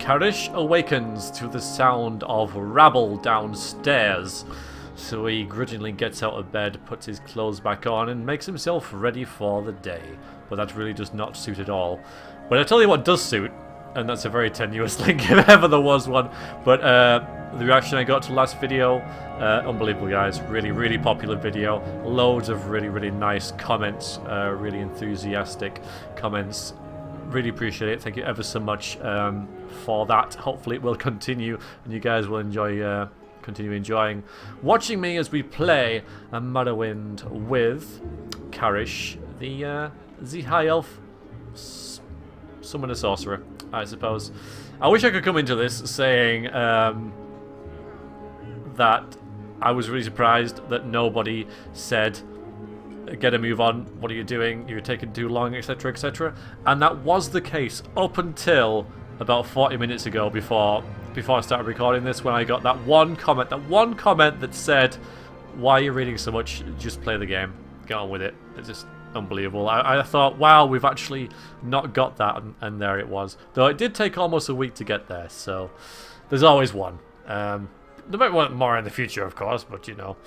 Karish awakens to the sound of rabble downstairs. So he grudgingly gets out of bed, puts his clothes back on, and makes himself ready for the day. But that really does not suit at all. But I tell you what does suit, and that's a very tenuous link if ever there was one. But the reaction I got to the last video, unbelievable, guys. Really, really popular video. Loads of really, really nice comments, really enthusiastic comments. Really appreciate it. Thank you ever so much for that. Hopefully it will continue, and you guys will enjoy. Continue enjoying watching me as we play a Morrowind with Karish, the high elf summoner sorcerer, I suppose. I wish I could come into this saying that I was really surprised that nobody said, get a move on, what are you doing, you're taking too long, etc, etc. And that was the case up until about 40 minutes ago before I started recording this, when I got that one comment that said, why are you reading so much, just play the game, get on with it. It's just unbelievable. I thought, wow, we've actually not got that, and there it was. Though it did take almost a week to get there, so there's always one. There might want more in the future, of course, but you know.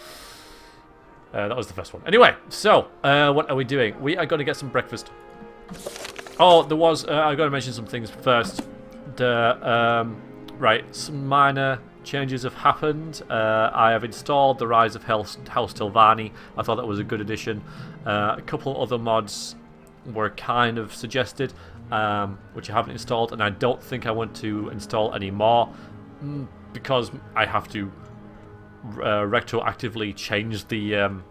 That was the first one. Anyway, so, what are we doing? We are going to get some breakfast. Oh, there was, I've got to mention some things first. Right, some minor changes have happened. I have installed the Rise of House Telvanni. I thought that was a good addition. A couple other mods were kind of suggested, which I haven't installed, and I don't think I want to install any more, because I have to retroactively change the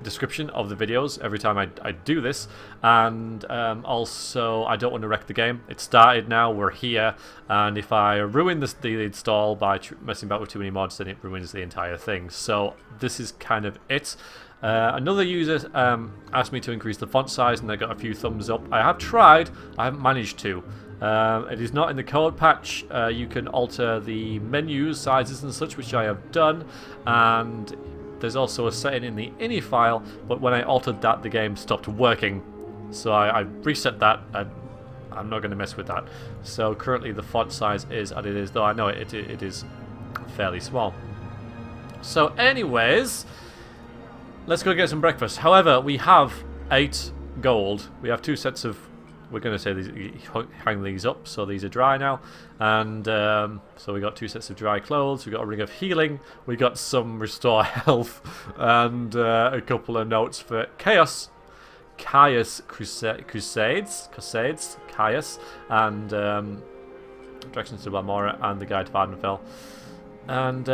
description of the videos every time I do this, and also I don't want to wreck the game. It started now, we're here, and if I ruin the install by messing about with too many mods, then it ruins the entire thing. So this is kind of it. Another user asked me to increase the font size, and I got a few thumbs up. I have tried, I haven't managed to. It is not in the code patch. You can alter the menus, sizes and such, which I have done, and there's also a setting in the ini file, but when I altered that, the game stopped working. So I reset that, and I'm not going to mess with that. So currently the font size is as it is, though I know it is fairly small. So anyways, let's go get some breakfast. However, we have 8 gold. We have 2 sets of, we're going to say these, hang these up, so these are dry now. And so we got 2 sets of dry clothes, we got a ring of healing, we got some restore health, and a couple of notes for Caius Crusades, Caius, and Directions to Balmora, and the Guide to Vardenfell. And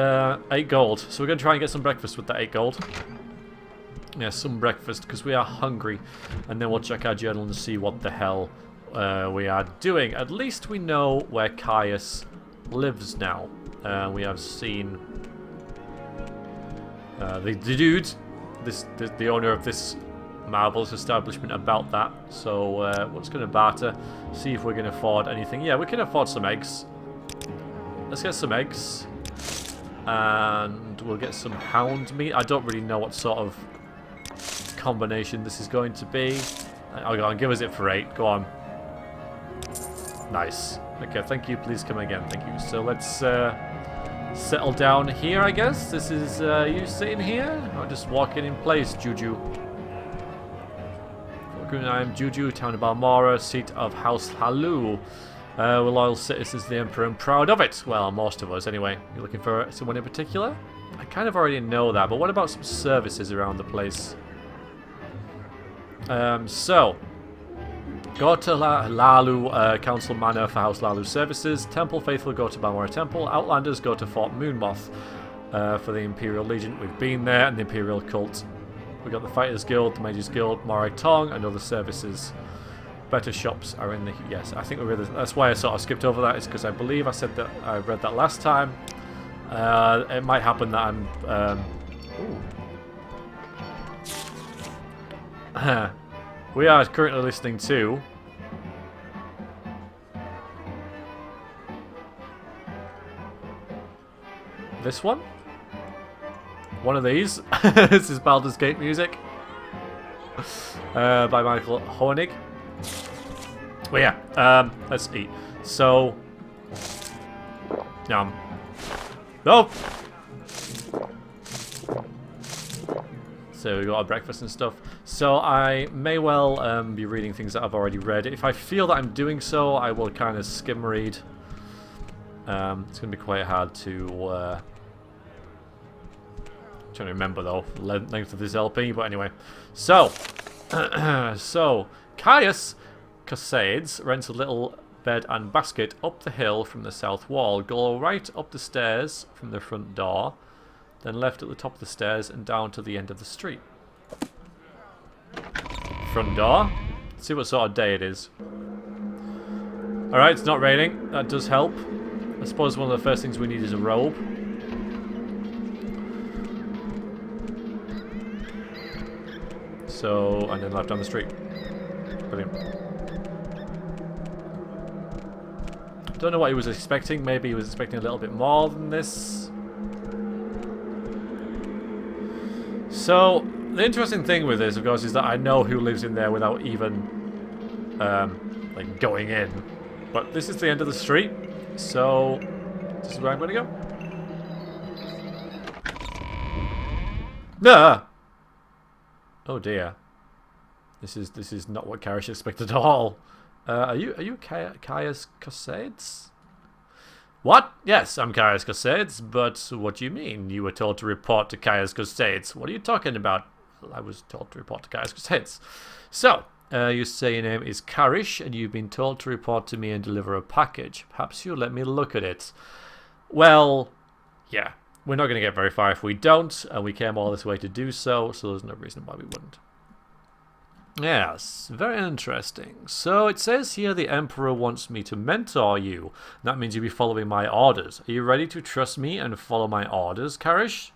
8 gold. So we're going to try and get some breakfast with that 8 gold. Yeah, some breakfast, because we are hungry, and then we'll check our journal and see what the hell we are doing. At least we know where Caius lives now. We have seen the dude, the owner of this marvelous establishment, about that. So we're just going to barter, see if we can afford anything. Yeah, we can afford some eggs. Let's get some eggs, and we'll get some hound meat. I don't really know what sort of combination this is going to be. Oh, go on, give us it for 8. Go on. Nice. Okay, thank you. Please come again. Thank you. So let's settle down here, I guess. This is you sitting here? Or just walking in place, Juju? I am Juju, town of Balmora, seat of House Halu. We're loyal citizens of the Emperor and proud of it. Well, most of us, anyway. You're looking for someone in particular? I kind of already know that, but what about some services around the place? So, go to Lalu Council Manor for House Lalu services. Temple Faithful go to Balmora Temple. Outlanders go to Fort Moonmoth for the Imperial Legion. We've been there, and the Imperial Cult. We've got the Fighters Guild, the Mages Guild, Morai Tong, and other services. Better shops are in the... Yes, I think that's why I sort of skipped over that, is because I believe I said that I read that last time. It might happen that I'm... we are currently listening to this one of these. This is Baldur's Gate music by Michael Hoenig. Well, yeah, let's eat. So Oh! So we got our breakfast and stuff. So I may well be reading things that I've already read. If I feel that I'm doing so, I will kind of skim read. It's going to be quite hard to... trying to remember though, the length of this LP, but anyway. So, Caius Casades rents a little bed and basket up the hill from the south wall. Go right up the stairs from the front door, then left at the top of the stairs and down to the end of the street. Front door. Let's see what sort of day it is. Alright, it's not raining. That does help. I suppose one of the first things we need is a robe. So, and then left down the street. Brilliant. Don't know what he was expecting. Maybe he was expecting a little bit more than this. So, the interesting thing with this, of course, is that I know who lives in there without even, like, going in. But this is the end of the street, so this is where I'm going to go. Ah! Oh dear. This is not what Karish expected at all. Are you Caius Casades? What? Yes, I'm Caius Casades, but what do you mean? You were told to report to Caius Casades. What are you talking about? I was told to report to Caius Casades. So, you say your name is Karish, and you've been told to report to me and deliver a package. Perhaps you'll let me look at it. Well, yeah. We're not going to get very far if we don't, and we came all this way to do so, so there's no reason why we wouldn't. Yes, very interesting. So it says here the Emperor wants me to mentor you. That means you'll be following my orders. Are you ready to trust me and follow my orders, Karish?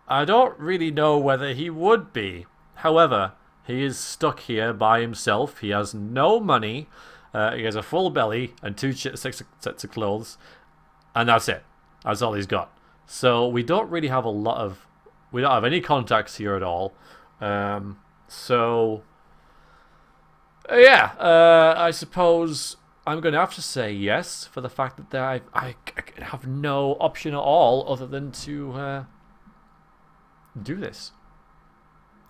I don't really know whether he would be. However, he is stuck here by himself. He has no money. He has a full belly and 2 sets of clothes. And that's it. That's all he's got. So we don't really have a lot of... We don't have any contacts here at all. I suppose I'm going to have to say yes for the fact that I have no option at all other than to do this.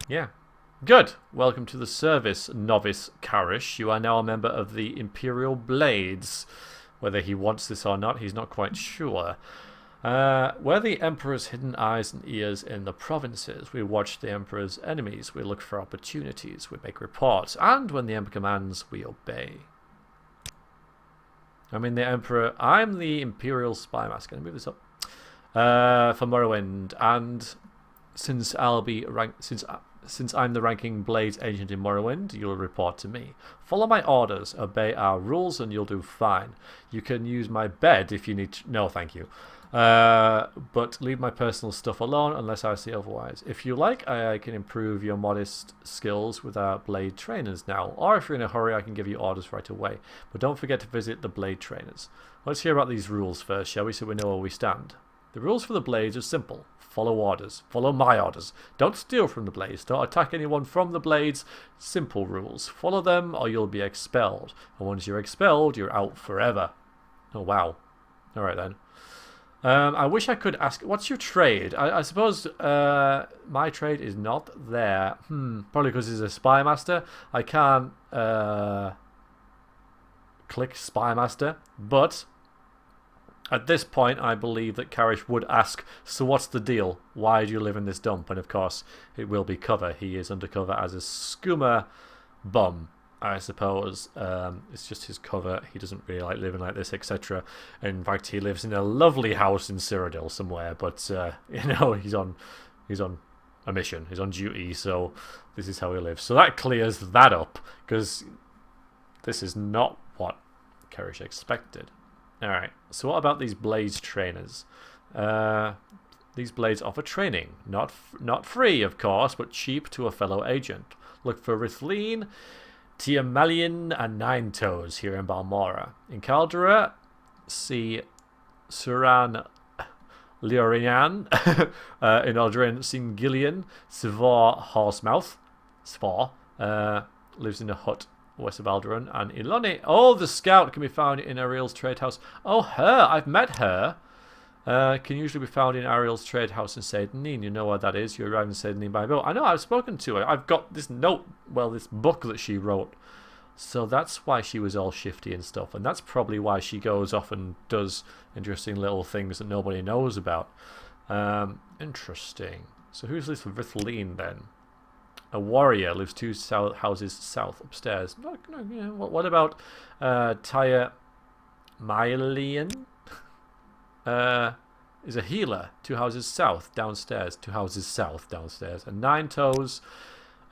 Yeah. Good. Welcome to the service, novice Karish. You are now a member of the Imperial Blades. Whether he wants this or not, he's not quite sure. We're the Emperor's hidden eyes and ears in the provinces. We watch the Emperor's enemies. We look for opportunities. We make reports. And when the Emperor commands, we obey. I'm the Emperor. I'm the Imperial Spy Master. Can I move this up? For Morrowind. And since I'm the ranking Blades agent in Morrowind, you'll report to me. Follow my orders, obey our rules, and you'll do fine. You can use my bed if you need to... No, thank you. But leave my personal stuff alone unless I say otherwise. If you like, I can improve your modest skills with our blade trainers now. Or if you're in a hurry, I can give you orders right away. But don't forget to visit the blade trainers. Let's hear about these rules first, shall we, so we know where we stand. The rules for the blades are simple. Follow orders. Follow my orders. Don't steal from the blades. Don't attack anyone from the blades. Simple rules. Follow them or you'll be expelled. And once you're expelled, you're out forever. Oh, wow. Alright then. I wish I could ask, what's your trade? I suppose my trade is not there. Probably because he's a spy master. I can't click spy master, but... At this point, I believe that Karish would ask, so what's the deal? Why do you live in this dump? And of course, it will be cover. He is undercover as a skooma bum, I suppose. It's just his cover. He doesn't really like living like this, etc. In fact, he lives in a lovely house in Cyrodiil somewhere, but, he's on a mission. He's on duty, so this is how he lives. So that clears that up, because this is not what Karish expected. Alright, so what about these blades trainers? These blades offer training. Not free, of course, but cheap to a fellow agent. Look for Rithleen, Tiamalian, and Nine Toes here in Balmora. In Caldera, see Suran Liorian. In Aldrin, Singillian, Svor Horsemouth. Svor lives in a hut west of Alderaan, and Iloni. Oh, the scout can be found in Ariel's trade house. Oh, her. I've met her. Can usually be found in Ariel's trade house in Seydenine. You know where that is. You arrive in Seydenine by boat. I know, I've spoken to her. I've got this note, well, this book that she wrote. So that's why she was all shifty and stuff. And that's probably why she goes off and does interesting little things that nobody knows about. Interesting. So who's this Vithleen then? A warrior lives 2 houses south upstairs. What about Tyre Mylian? Is a healer 2 houses south downstairs. 2 houses south downstairs. And 9 toes.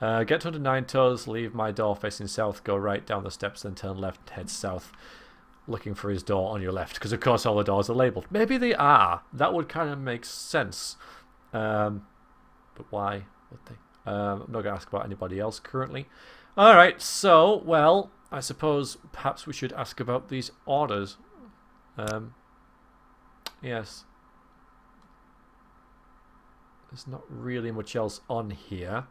Get to under 9 toes. Leave my door facing south. Go right down the steps. Then turn left and head south. Looking for his door on your left. Because of course all the doors are labelled. Maybe they are. That would kind of make sense. But why would they? I'm not going to ask about anybody else currently. Alright, so, well, I suppose perhaps we should ask about these orders. Yes. There's not really much else on here.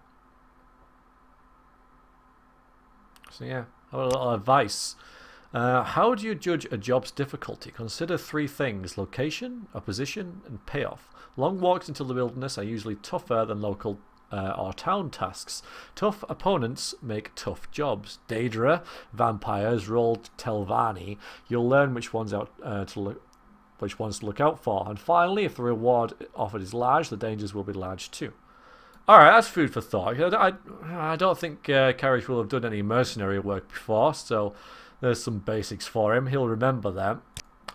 So yeah, a little advice. How do you judge a job's difficulty? Consider 3 things: location, opposition, and payoff. Long walks into the wilderness are usually tougher than local or town tasks. Tough opponents make tough jobs. Daedra, vampires, rolled Telvanni. You'll learn which ones to look out for. And finally, if the reward offered is large, the dangers will be large too. Alright, that's food for thought. I don't think Karish will have done any mercenary work before, so there's some basics for him. He'll remember them.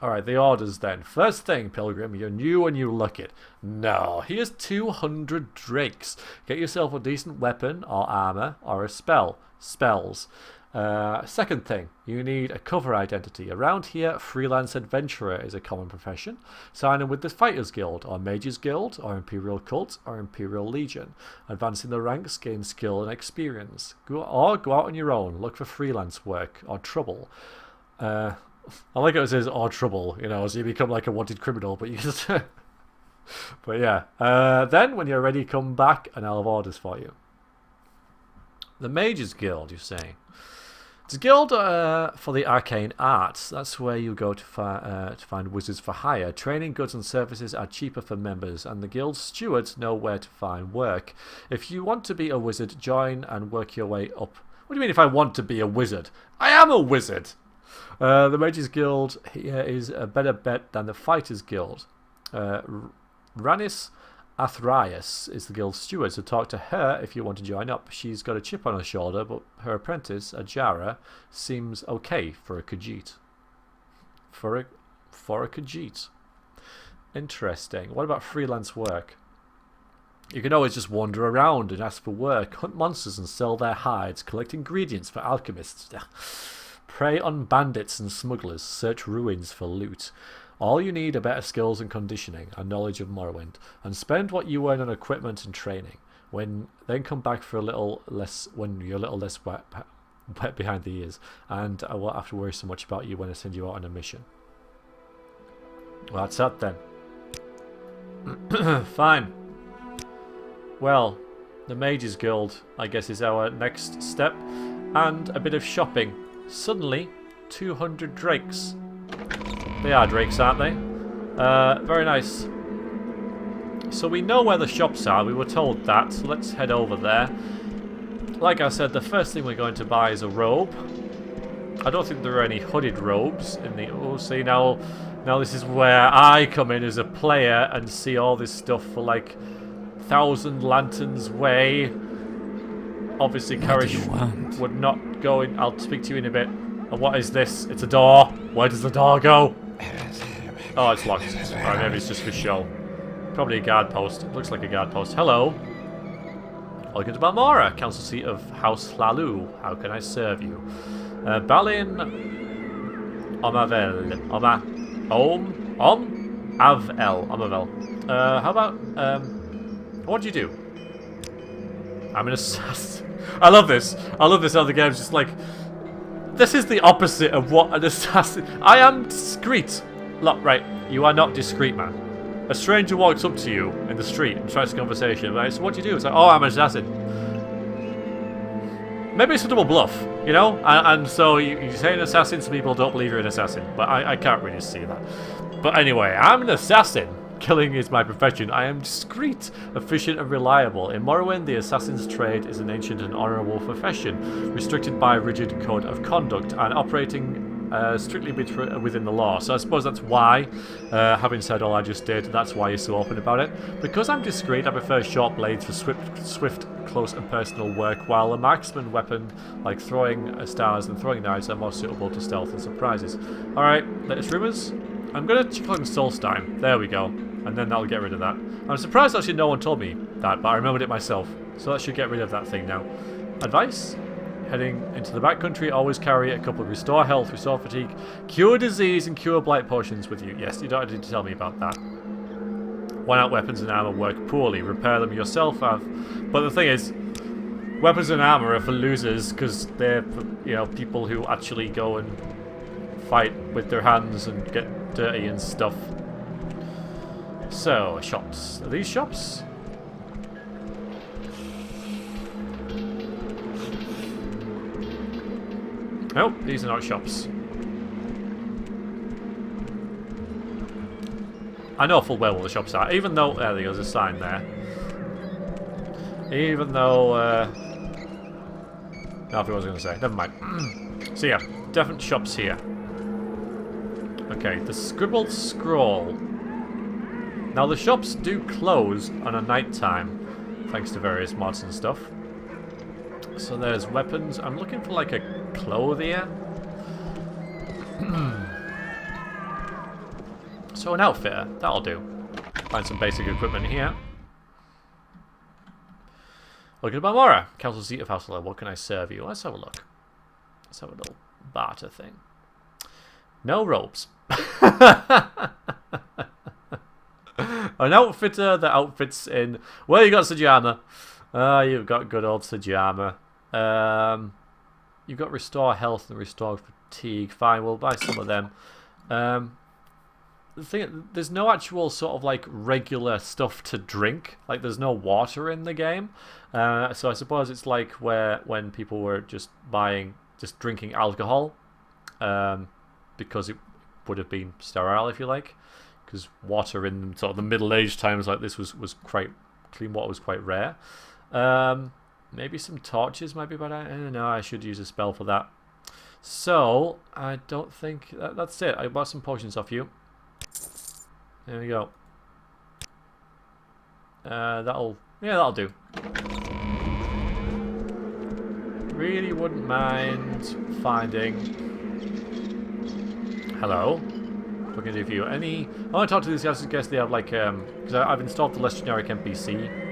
Alright, the orders then. First thing, Pilgrim, you're new and you look it. No, here's 200 drakes. Get yourself a decent weapon or armor or a spell. Spells. Second thing, you need a cover identity. Around here, freelance adventurer is a common profession. Sign in with the Fighters Guild, or Mages Guild, or Imperial Cult, or Imperial Legion. Advancing the ranks, gain skill and experience. Go out on your own. Look for freelance work, or trouble. I like how it says, or trouble, you know, so you become like a wanted criminal, but you just... But yeah. Then, when you're ready, come back, and I'll have orders for you. The Mages Guild, you say? It's a guild for the arcane arts. That's where you go to find wizards for hire. Training, goods and services are cheaper for members, and the guild's stewards know where to find work. If you want to be a wizard, join and work your way up. What do you mean if I want to be a wizard? I am a wizard! The Mages Guild here is a better bet than the Fighters Guild. Ranis Athrias is the guild's steward, so talk to her if you want to join up. She's got a chip on her shoulder, but her apprentice, Ajara, seems okay for a Khajiit. For a Khajiit. Interesting. What about freelance work? You can always just wander around and ask for work, hunt monsters and sell their hides, collect ingredients for alchemists, prey on bandits and smugglers, search ruins for loot. All you need are better skills and conditioning and knowledge of Morrowind, and spend what you earn on equipment and training. Then come back for a little less when you're a little less wet behind the ears, and I won't have to worry so much about you when I send you out on a mission. Well, that's that then. Fine. Well, the Mages Guild, I guess, is our next step, and a bit of shopping. Suddenly, 200 drakes. They are drakes, aren't they? Very nice. So we know where the shops are. We were told that. So let's head over there. Like I said, the first thing we're going to buy is a robe. I don't think there are any hooded robes in the... Oh, see, now this is where I come in as a player and see all this stuff for, like, 1,000 Lanterns Way. Obviously, Karish would not go in. I'll speak to you in a bit. What is this? It's a door. Where does the door go? Oh, it's locked. Alright, maybe it's just for show. Probably a guard post. It looks like a guard post. Hello. Welcome to Balmora, council seat of House Hlalu. How can I serve you? Balin Omavel. Omavel. How about, what do you do? I'm an assassin. I love this. I love this how the game's just like... This is the opposite of what an assassin... I am discreet. Look, right, you are not discreet, man. A stranger walks up to you in the street and tries a conversation, right? So what do you do? It's like, oh, I'm an assassin. Maybe it's a double bluff, you know? And so you say an assassin, some people don't believe you're an assassin. But I can't really see that. But anyway, I'm an assassin. Killing is my profession. I am discreet, efficient, and reliable. In Morrowind, the assassin's trade is an ancient and honourable profession, restricted by a rigid code of conduct and operating strictly within the law. So I suppose that's why, having said all I just did, that's why you're so open about it. Because I'm discreet, I prefer short blades for swift, close and personal work, while a marksman weapon like throwing stars and throwing knives are more suitable to stealth and surprises. Alright, latest rumours. I'm going to check on Solstein. There we go. And then that'll get rid of that. I'm surprised actually no one told me that, but I remembered it myself. So that should get rid of that thing now. Advice? Heading into the backcountry, always carry a couple of restore health, restore fatigue, cure disease, and cure blight potions with you. Yes, you don't need to tell me about that. One-out weapons and armor work poorly. Repair them yourself. But the thing is, weapons and armor are for losers because they're for, you know, people who actually go and fight with their hands and get dirty and stuff. So, shops. Are these shops? Nope, these are not shops. I know full well what the shops are, even though... There goes a sign there. Even though... No, I forgot what I was going to say. Never mind. So yeah, different shops here. Okay, the Scribbled Scroll. Now the shops do close on a night time, thanks to various mods and stuff. So there's weapons. I'm looking for like a clothier. So an outfitter, that'll do. Find some basic equipment here. Looking at Balmora, council seat of House Lord. What can I serve you? Let's have a look. Let's have a little barter thing. No robes. An outfitter that outfits in... Well, you got Sajama. You've got good old Sajama. You've got restore health and restore fatigue. Fine, we'll buy some of them. The thing, there's no actual sort of like regular stuff to drink. Like there's no water in the game. So I suppose it's like when people were just drinking alcohol, because it would have been sterile, if you like. Because water in sort of the Middle Age times like this was quite... Clean water was quite rare. Maybe some torches might be better. I don't know, I should use a spell for that. So, I don't think... that's it. I bought some potions off you. There we go. That'll do. Really wouldn't mind finding... Hello. What can I do for you? I want to talk to these guys in case they have like... because I've installed the less generic NPC.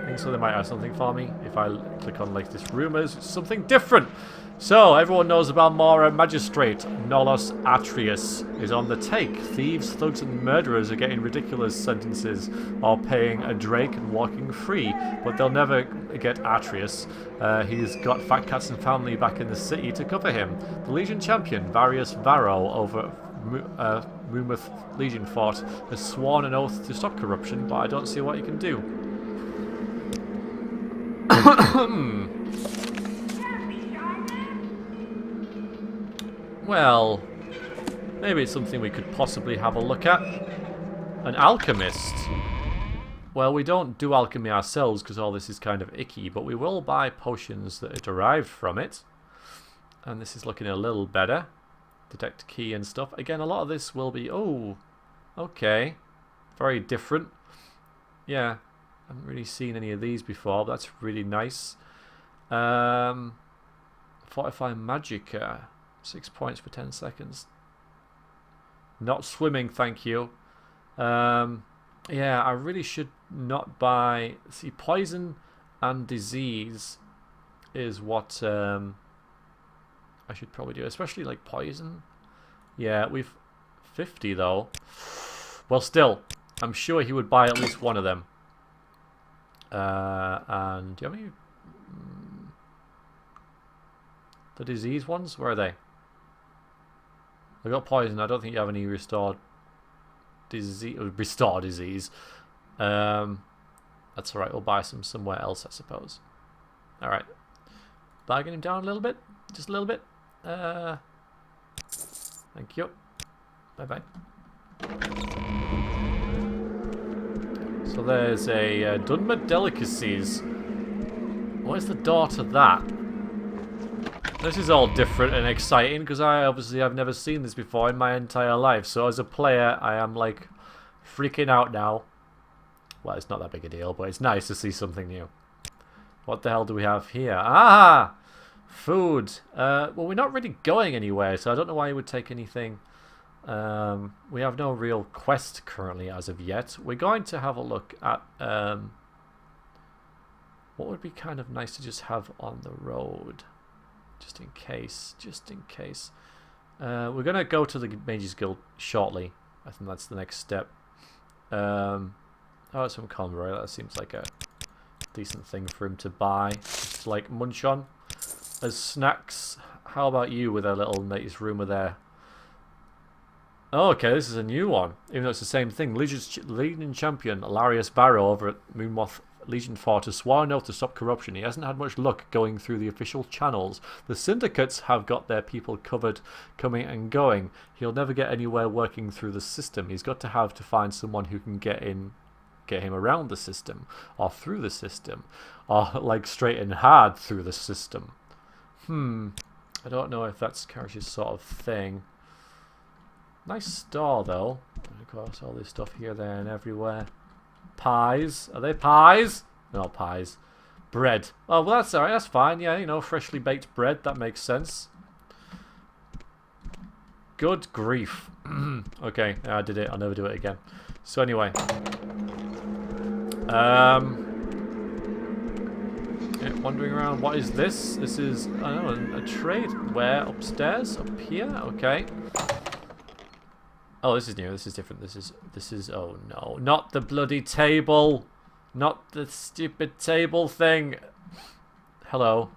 I think so they might have something for me. If I click on latest rumours, it's something different. So, everyone knows about Mora Magistrate. Nolos Atrius is on the take. Thieves, thugs and murderers are getting ridiculous sentences or paying a drake and walking free. But they'll never get Atrius. He's got fat cats and family back in the city to cover him. The Legion champion, Varius Varro, over Rumouth Legion Fort, has sworn an oath to stop corruption, but I don't see what he can do. Well, maybe it's something we could possibly have a look at. An alchemist. Well, we don't do alchemy ourselves because all this is kind of icky, but we will buy potions that are derived from it. And this is looking a little better. Detect key and stuff. Again, a lot of this will be... Oh, okay. Very different. Yeah, I haven't really seen any of these before, but that's really nice. Fortify Magicka. 6 points for 10 seconds. Not swimming, thank you. Yeah, I really should not buy... See, poison and disease is what I should probably do. Especially like poison. Yeah, we've 50 though. Well, still, I'm sure he would buy at least one of them. And do you have any... The disease ones? Where are they? I got poison. I don't think you have any restored disease. Restore disease. That's alright. We'll buy some somewhere else, I suppose. Alright. bargain him down a little bit. Just a little bit. Thank you. Bye-bye. So there's a Dunmer Delicacies. Where's the door to that? This is all different and exciting because I've never seen this before in my entire life. So as a player, I am like freaking out now. Well, it's not that big a deal, but it's nice to see something new. What the hell do we have here? Ah! Food. Well, we're not really going anywhere, so I don't know why you would take anything. We have no real quest currently as of yet. We're going to have a look at what would be kind of nice to just have on the road. Just in case. We're going to go to the Mages Guild shortly. I think that's the next step. Oh, some convoy. That seems like a decent thing for him to buy. Just like munch on. As snacks, how about you with a little nice rumour there? Oh, okay, this is a new one. Even though it's the same thing. Legion Champion Larius Barrow over at Moonmoth Legion Fortress swore an oath to stop corruption. He hasn't had much luck going through the official channels. The syndicates have got their people covered, coming and going. He'll never get anywhere working through the system. He's got to find someone who can get him around the system, or through the system, or like straight and hard through the system. I don't know if that's Karish's sort of thing. Nice store though. And of course, all this stuff here, there, and everywhere. Pies. Are they pies? No, pies. Bread. Oh, well, that's alright. That's fine. Yeah, you know, freshly baked bread. That makes sense. Good grief. Okay, I did it. I'll never do it again. So anyway. Yeah, wandering around. What is this? This is, I don't know, a trade. Where? Upstairs? Up here? Okay. Oh, this is new. This is different. This is. Oh no! Not the bloody table. Not the stupid table thing. Hello.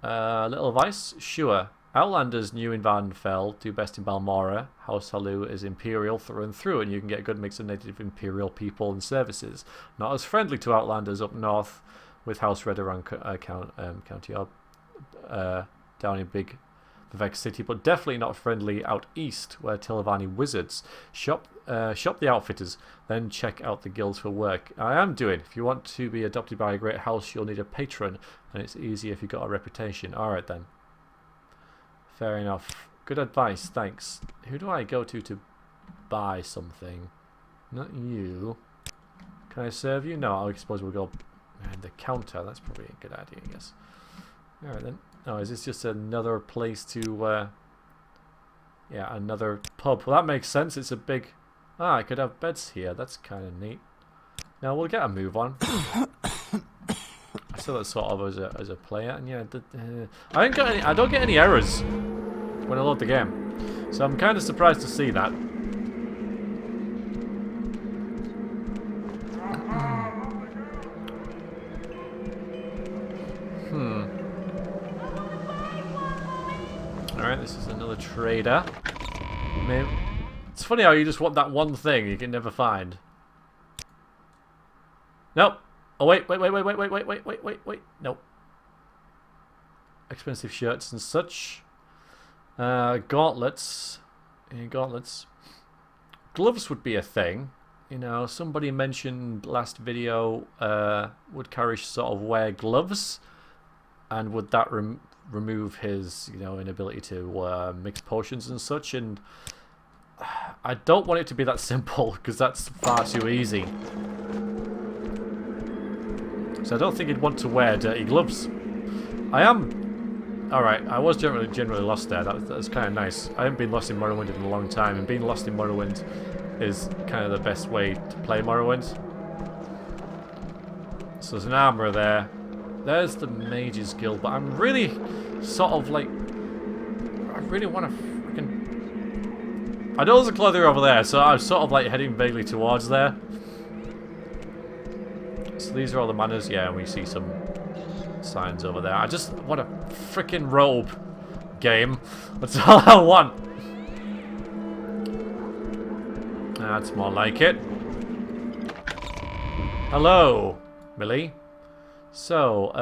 Little advice. Sure. Outlanders new in Vanfell do best in Balmora. House Halu is Imperial through and through, and you can get a good mix of native Imperial people and services. Not as friendly to Outlanders up north, with House Red around County down in Big Veriax City, but definitely not friendly out east, where Telvanni wizards shop the outfitters, then check out the guilds for work. I am doing. If you want to be adopted by a great house, you'll need a patron, and it's easier if you've got a reputation. Alright then. Fair enough. Good advice, thanks. Who do I go to buy something? Not you. Can I serve you? No, I suppose we'll go behind the counter. That's probably a good idea, I guess. Alright then. Oh, is this just another place to, yeah, another pub? Well, that makes sense. It's a big... Ah, I could have beds here. That's kind of neat. Now, we'll get a move on. I saw that sort of as a player, and yeah, I don't get any errors when I load the game. So I'm kind of surprised to see that. Alright, this is another trader. Maybe. It's funny how you just want that one thing you can never find. Nope. Oh, wait. Nope. Expensive shirts and such. Gauntlets. Gauntlets. Gloves would be a thing. You know, somebody mentioned last video, would Karish sort of wear gloves? And would that remove his, you know, inability to mix potions and such? And I don't want it to be that simple, because that's far too easy. So I don't think he'd want to wear dirty gloves. I am... Alright, I was generally lost there. That's kind of nice. I haven't been lost in Morrowind in a long time, and being lost in Morrowind is kind of the best way to play Morrowind. So there's an armourer there. There's the Mages Guild, but I'm really sort of like... I really want to freaking... I know there's a clothier over there, so I'm sort of like heading vaguely towards there. So these are all the manors. Yeah, we see some signs over there. I just want a freaking robe game. That's all I want. That's more like it. Hello, Millie. So,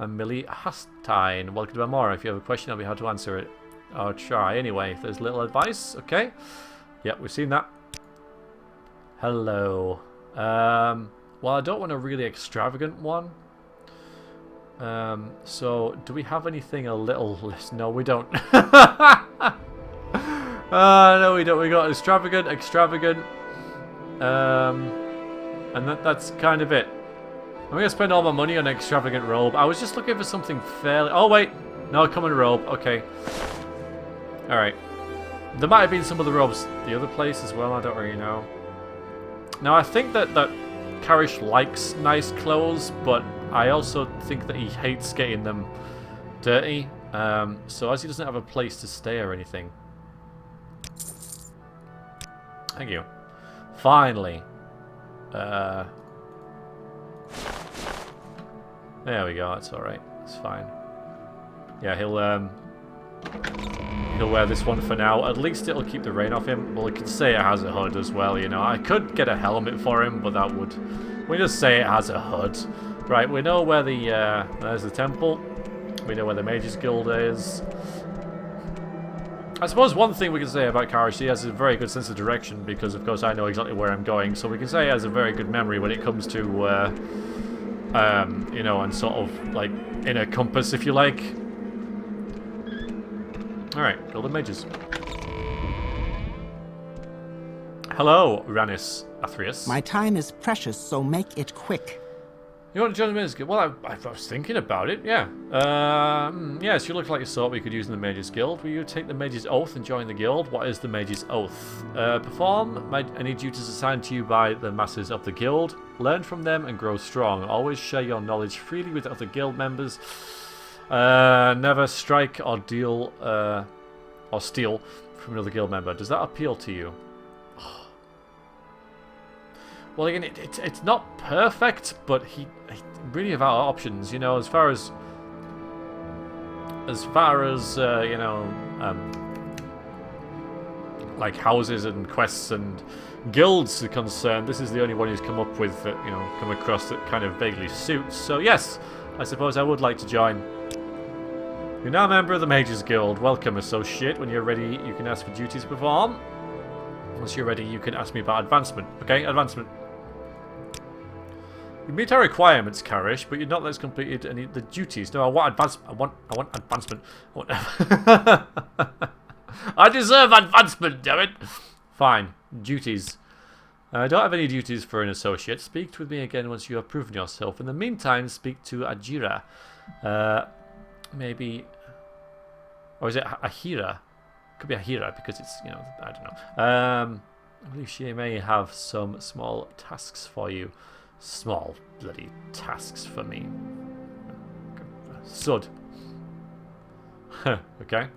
Millie Hastine, welcome to Amora. If you have a question, I'll be happy to answer it. I'll try anyway. If there's little advice, okay. Yep, we've seen that. Hello. Well, I don't want a really extravagant one. So, do we have anything a little less? No, we don't. No, we don't. We got extravagant. And that's kind of it. I'm going to spend all my money on an extravagant robe. I was just looking for something fairly... Oh, wait. No, common robe. Okay. Alright. There might have been some of the robes the other place as well. I don't really know. Now, I think that Karish likes nice clothes, but I also think that he hates getting them dirty. So as he doesn't have a place to stay or anything. Thank you. Finally. There we go, that's alright. It's fine. Yeah, he'll wear this one for now. At least it'll keep the rain off him. Well, we can say it has a hood as well, you know. I could get a helmet for him, but that would... We just say it has a hood. Right, we know where the... there's the temple. We know where the Mages Guild is. I suppose one thing we can say about Karish, he has a very good sense of direction, because of course I know exactly where I'm going, so we can say he has a very good memory when it comes to, you know, and sort of, like, in a compass, if you like. Alright, Guild of Mages. Hello, Ranis Athreus. My time is precious, so make it quick. You want to join the Mages Guild? Well, I was thinking about it, yeah. Yes, you look like a sort we could use in the Mages Guild. Will you take the Mages Oath and join the guild? What is the Mages Oath? Perform any duties assigned to you by the masters of the guild. Learn from them and grow strong. Always share your knowledge freely with other guild members. Never strike or deal or steal from another guild member. Does that appeal to you? Well, again, it's not perfect, but he really have our options, you know, as far as you know, like houses and quests and guilds are concerned. This is the only one he's come up with that, you know, come across that kind of vaguely suits. So yes, I suppose I would like to join. You're now a member of the Mages Guild. Welcome, associate. When you're ready, you can ask for duties to perform. Once you're ready, you can ask me about advancement. Okay, advancement. You meet our requirements, Karish, but you're not let us completed any of the duties. No, I want advancement. I want advancement. I deserve advancement, damn it. Fine. Duties. I don't have any duties for an associate. Speak with me again once you have proven yourself. In the meantime, speak to Ajira. Maybe... Or is it Ahira? Could be Ahira, because it's, you know, I don't know. I believe she may have some small tasks for you. Small bloody tasks for me. Sud. Okay.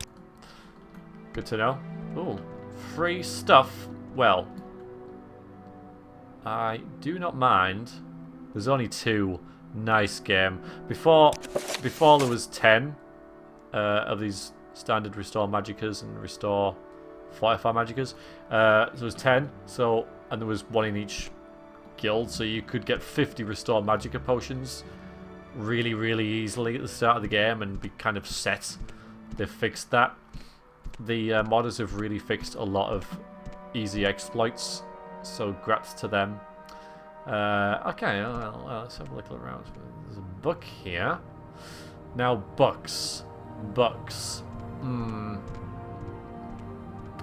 Good to know. Ooh. Free stuff. Well. I do not mind. There's only 2. Nice game. Before there was 10 of these standard restore magicas and restore fortify magicas. So there was 10. So, and there was 1 in each guild, so you could get 50 restore magicka potions really, really easily at the start of the game and be kind of set. They've fixed that. The modders have really fixed a lot of easy exploits, so grats to them. Okay, well, let's have a look around. There's a book here. Now, books.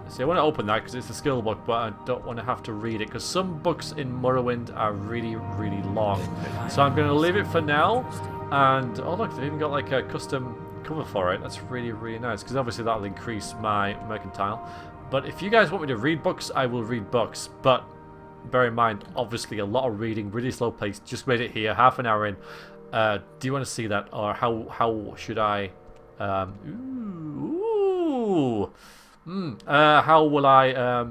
See, I want to open that because it's a skill book, but I don't want to have to read it because some books in Morrowind are really, really long. So I'm going to leave it for now. And, oh look, they've even got like a custom cover for it. That's really, really nice because obviously that'll increase my mercantile. But if you guys want me to read books, I will read books. But bear in mind, obviously a lot of reading, really slow pace. Just made it here, half an hour in. Do you want to see that? Or how should I... how will I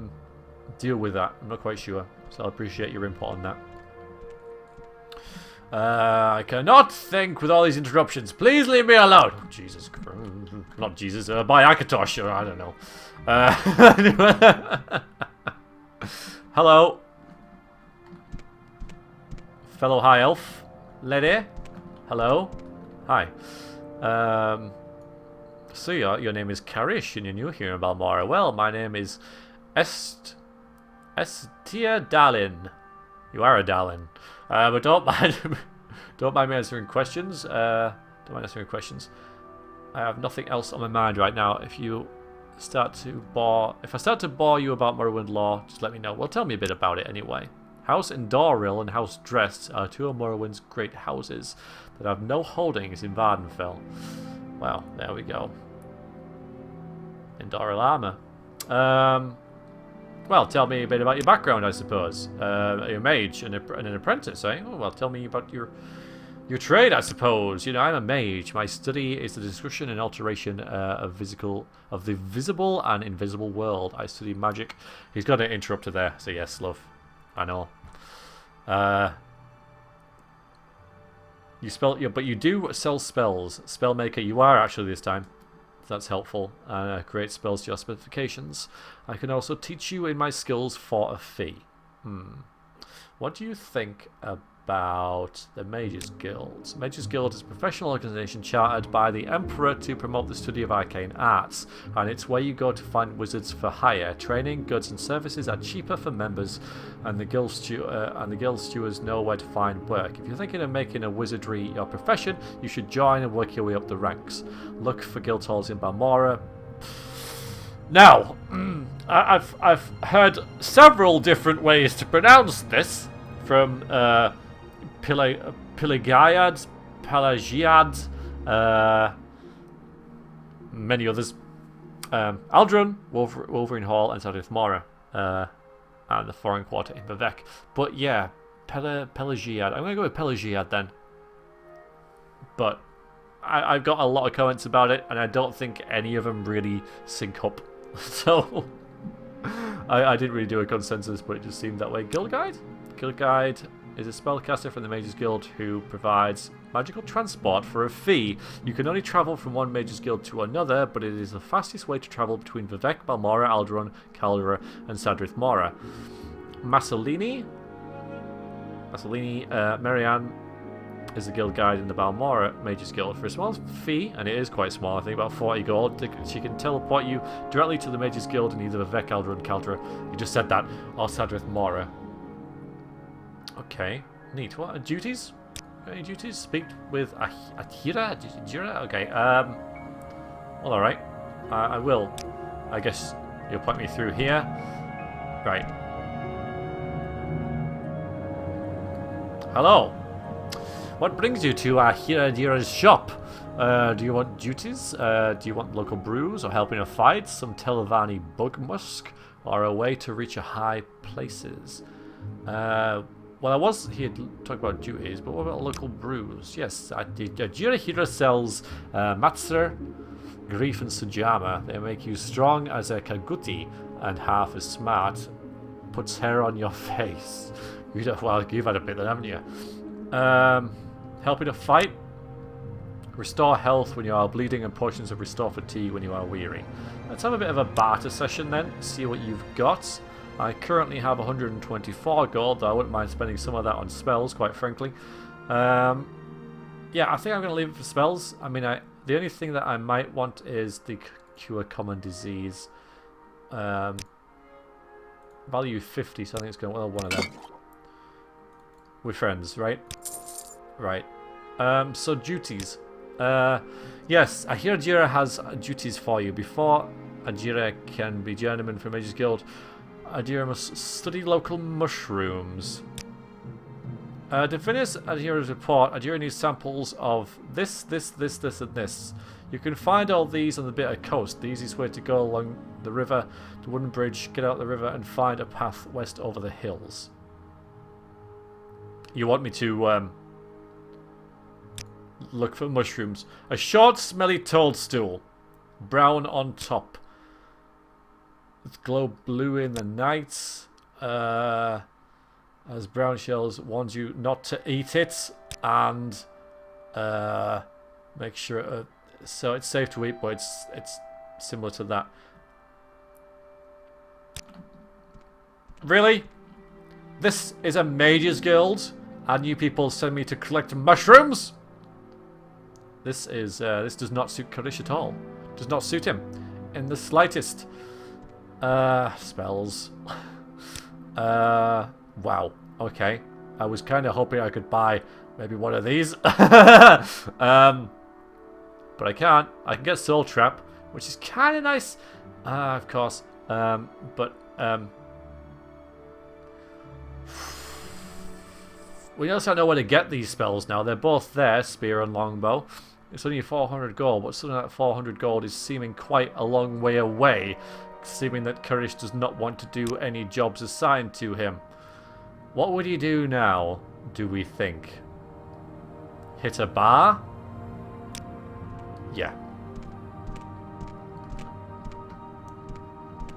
deal with that? I'm not quite sure, so I appreciate your input on that. I cannot think with all these interruptions. Please leave me alone. Oh, Jesus, not Jesus. By Akatosh, or I don't know. Hello, fellow high elf lady. Hello? Hi. So your name is Karish and you're new here in Balmora. Well, my name is Estia Dalin. You are a Dalin. But don't mind don't mind me answering questions. Don't mind answering questions. I have nothing else on my mind right now. If I start to bore you about Morrowind lore, just let me know. Well, tell me a bit about it anyway. House Endoril and House Drest are two of Morrowind's great houses that have no holdings in Vardenfell. Well, there we go. Endoril armor. Well, tell me a bit about your background, I suppose. You're a mage and an apprentice, eh? Oh, well, tell me about your trade, I suppose. You know, I'm a mage. My study is the description and alteration of the visible and invisible world. I study magic. He's got an interrupter there. So yes, love. I know. But you do sell spells. Spellmaker, you are actually this time. That's helpful. Create spells to your specifications. I can also teach you in my skills for a fee. What do you think about the Mages Guild? Mages Guild is a professional organization chartered by the Emperor to promote the study of arcane arts, and it's where you go to find wizards for hire. Training, goods, and services are cheaper for members, and the guild stewards know where to find work. If you're thinking of making a wizardry your profession, you should join and work your way up the ranks. Look for guild halls in Balmora. Now, I've heard several different ways to pronounce this, from Pelagiad, many others. Aldrun, Wolverine Hall, and Sadith Mora, and the Foreign Quarter in Vivek. But yeah, Pelagiad. I'm going to go with Pelagiad then. But I've got a lot of comments about it, and I don't think any of them really sync up. So I didn't really do a consensus, but it just seemed that way. Guild Guide? Guild Guide is a spellcaster from the Mages Guild who provides magical transport for a fee. You can only travel from one Mages Guild to another, but it is the fastest way to travel between Vivek, Balmora, Alderaan, Caldera, and Sadrith Mora. Massalini, Marianne is the guild guide in the Balmora Mages Guild. For a small fee, and it is quite small, I think about 40 gold, she can teleport you directly to the Mages Guild in either Vivek, Alderaan, Caldera, you just said that, or Sadrith Mora. Okay, neat. What are duties? Any duties? Speak with Ahira? Okay, well, alright. I will. I guess you'll point me through here. Right. Hello. What brings you to Ahira's shop? Do you want duties? Do you want local brews or help in a fight? Some Telvanni bug musk? Or a way to reach high places? Well, I was here to talk about duties, but what about local brews? Yes, Ahira sells Matzer, Grief, and Sujama. They make you strong as a Kaguti and half as smart. Puts hair on your face. Well, you've had a bit then, haven't you? Helping a fight. Restore health when you are bleeding and potions of restore fatigue when you are weary. Let's have a bit of a barter session then. See what you've got. I currently have 124 gold, though I wouldn't mind spending some of that on spells, quite frankly. Yeah, I think I'm going to leave it for spells. I mean, the only thing that I might want is the Cure Common Disease. Value 50, so I think it's going to one of them. We're friends, right? Right. So duties. Yes, Ahira has duties for you. Before Ahira can be journeyman for Mages Guild, Ahira must study local mushrooms. To finish Ahira's report, Ahira needs samples of this, and this. You can find all these on the bit of coast. The easiest way to go along the river, the wooden bridge, get out the river, and find a path west over the hills. You want me to look for mushrooms. A short, smelly toadstool, brown on top. It's glow blue in the night. As brown shells warns you not to eat it, and make sure. So it's safe to eat, but it's similar to that. Really? This is a Mages Guild, and you people send me to collect mushrooms? This does not suit Karish at all. Does not suit him in the slightest. Spells. Wow. Okay. I was kind of hoping I could buy maybe one of these. But I can't. I can get Soul Trap, which is kind of nice. Of course. We also know where to get these spells now. They're both there, Spear and Longbow. It's only 400 gold, but something like 400 gold is seeming quite a long way away, seeming that Karish does not want to do any jobs assigned to him. What would he do now, do we think? Hit a bar? Yeah.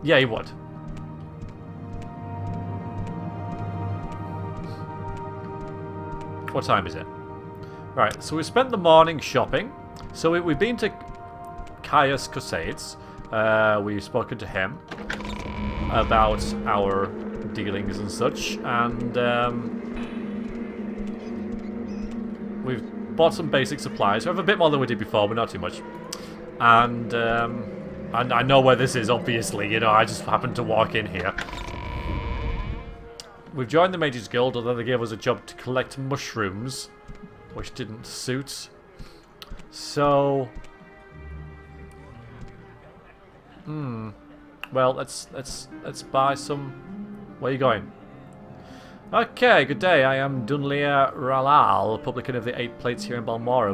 Yeah, he would. What time is it? Right, so we spent the morning shopping. So we've been to Caius Crusades. We've spoken to him about our dealings and such. And we've bought some basic supplies. We have a bit more than we did before, but not too much. And I know where this is, obviously. You know, I just happened to walk in here. We've joined the Mages Guild, although they gave us a job to collect mushrooms, which didn't suit. So, well, let's buy some. Where are you going? Okay, good day. I am Dunlia Ralal, publican of the 8 Plates here in Balmora.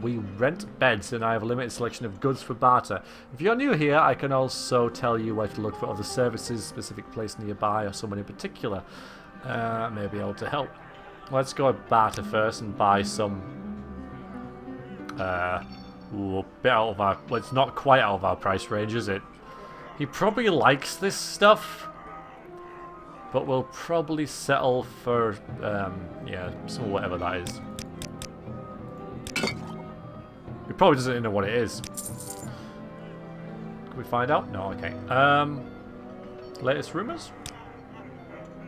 We rent beds, and I have a limited selection of goods for barter. If you're new here, I can also tell you where to look for other services, specific place nearby, or someone in particular may be able to help. Let's go barter first and buy some. A bit out of our. Well, it's not quite out of our price range, is it? He probably likes this stuff. But we'll probably settle for, yeah, some whatever that is. He probably doesn't even know what it is. Can we find out? No, okay. Latest rumors?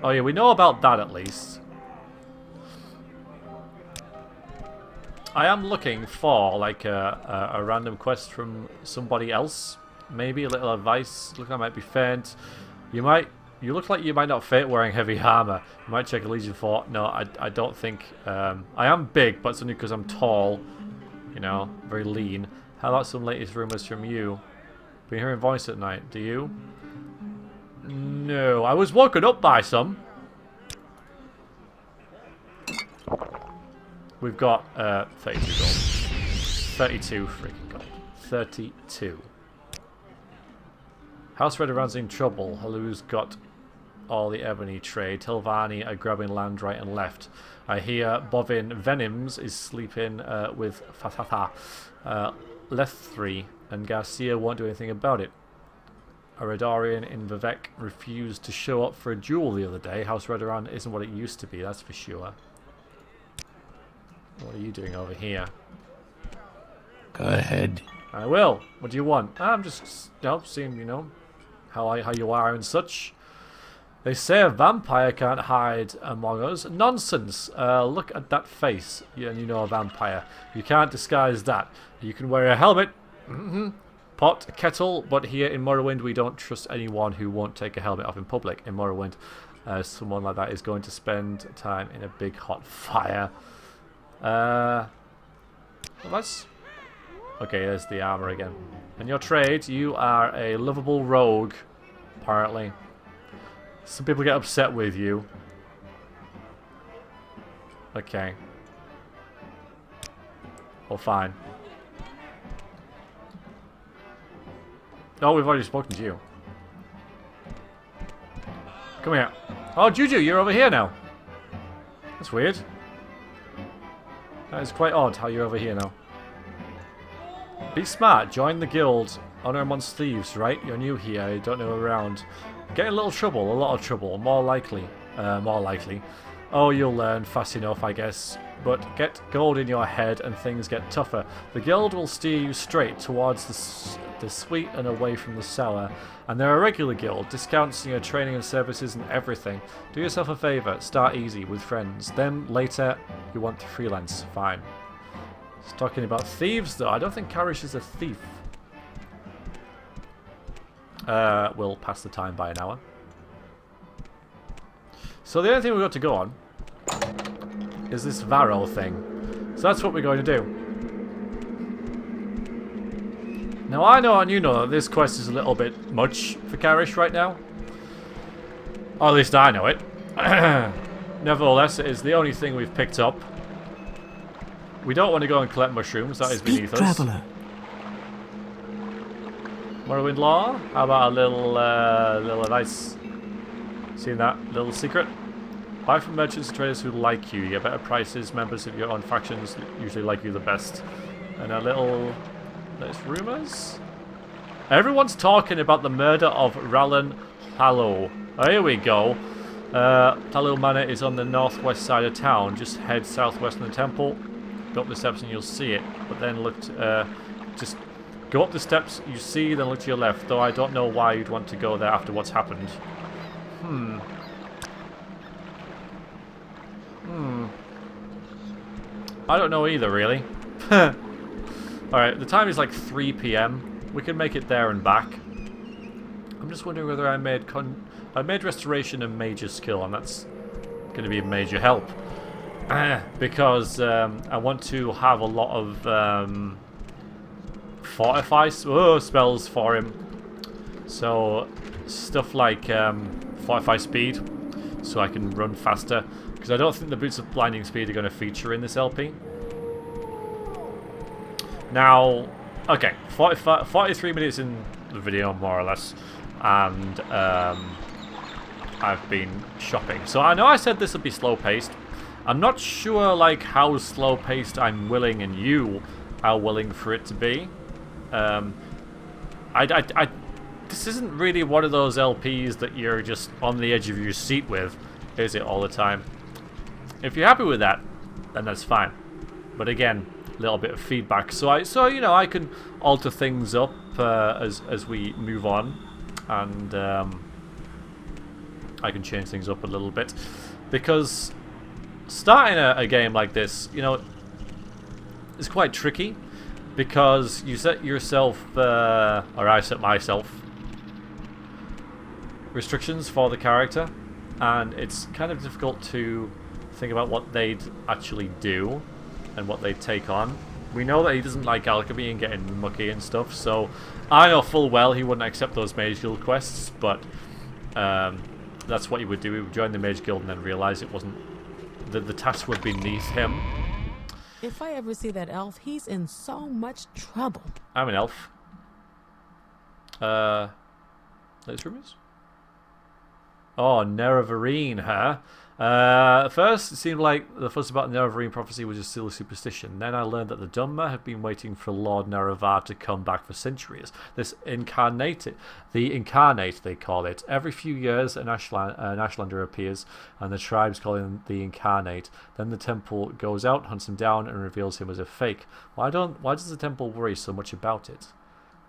Oh yeah, we know about that at least. I am looking for, like, a random quest from somebody else. Maybe a little advice. Look, I might be faint. You look like you might not fit wearing heavy armor. You might check a Legion Fort. No, I don't think. I am big, but it's only because I'm tall. You know, very lean. How about some latest rumors from you? Been hearing voice at night. Do you? No, I was woken up by some. We've got 32 gold. 32 freaking gold. 32. House Red Around's in trouble. Halu's got all the ebony trade. Telvanni are grabbing land right and left. I hear Bovin Venims is sleeping with Fatata. Lethri and Garcia won't do anything about it. A Redarian in Vivek refused to show up for a duel the other day. House Red Around isn't what it used to be, that's for sure. What are you doing over here? Go ahead. I will. What do you want? I'm just, seeing, you know, how you are and such. They say a vampire can't hide among us. Nonsense. Look at that face, and you know a vampire. You can't disguise that. You can wear a helmet, pot, kettle, but here in Morrowind we don't trust anyone who won't take a helmet off in public. In Morrowind, someone like that is going to spend time in a big hot fire. Well, that's... Okay, there's the armor again. And your trade, you are a lovable rogue, apparently. Some people get upset with you. Okay. Well, fine. Oh, we've already spoken to you. Come here. Oh, Juju, you're over here now. That's weird. That is quite odd how you're over here now. Be smart, join the guild. Honor amongst thieves, right? You're new here, you don't know around. Get in a little trouble, a lot of trouble, more likely. Oh, you'll learn fast enough, I guess. But get gold in your head and things get tougher. The guild will steer you straight towards the sweet and away from the sour. And they're a regular guild, discounts in your training and services and everything. Do yourself a favour, start easy with friends. Then later, you want to freelance, fine. It's talking about thieves, though. I don't think Karish is a thief. We'll pass the time by an hour. So the only thing we've got to go on is this Varro thing. So that's what we're going to do. Now I know and you know that this quest is a little bit much for Karish right now. Or at least I know it. Nevertheless, it is the only thing we've picked up. We don't want to go and collect mushrooms, that is beneath us. Traveler. Morrowind law? How about a little advice? Seen that little secret? Buy from merchants and traders who like you. You get better prices. Members of your own factions usually like you the best. And a little... There's rumours? Everyone's talking about the murder of Rallan Hallow. Oh, here we go. Hallow Manor is on the northwest side of town. Just head southwest from the temple. Go up the steps and you'll see it. But then look just go up the steps you see, then look to your left. Though I don't know why you'd want to go there after what's happened. I don't know either, really. Alright, the time is like 3 PM. We can make it there and back. I'm just wondering whether I made restoration a major skill, and that's going to be a major help. Because I want to have a lot of fortify spells for him. So stuff like fortify speed, so I can run faster. Because I don't think the boots of blinding speed are going to feature in this LP. Now, okay, 43 minutes in the video, more or less, and I've been shopping. So I know I said this would be slow-paced. I'm not sure, like, how slow-paced I'm willing and you are willing for it to be. This isn't really one of those LPs that you're just on the edge of your seat with, is it, all the time? If you're happy with that, then that's fine. But again, a little bit of feedback, so you know, I can alter things up as we move on, and I can change things up a little bit, because starting a game like this, you know, is quite tricky, because you set yourself, or I set myself, restrictions for the character, and it's kind of difficult to think about what they'd actually do and what they'd take on. We know that he doesn't like alchemy and getting mucky and stuff, so I know full well he wouldn't accept those Mage Guild quests, but that's what he would do. He would join the Mage Guild and then realise it wasn't... the tasks were beneath him. If I ever see that elf, he's in so much trouble. I'm an elf. Latest rumours? Oh, Nerevarine, huh? First, it seemed like the fuss about the Nerevarine prophecy was just silly superstition. Then I learned that the Dunmer have been waiting for Lord Nerevar to come back for centuries. The incarnate, they call it. Every few years, an Ashlander appears, and the tribes call him the Incarnate. Then the temple goes out, hunts him down, and reveals him as a fake. Why does the temple worry so much about it?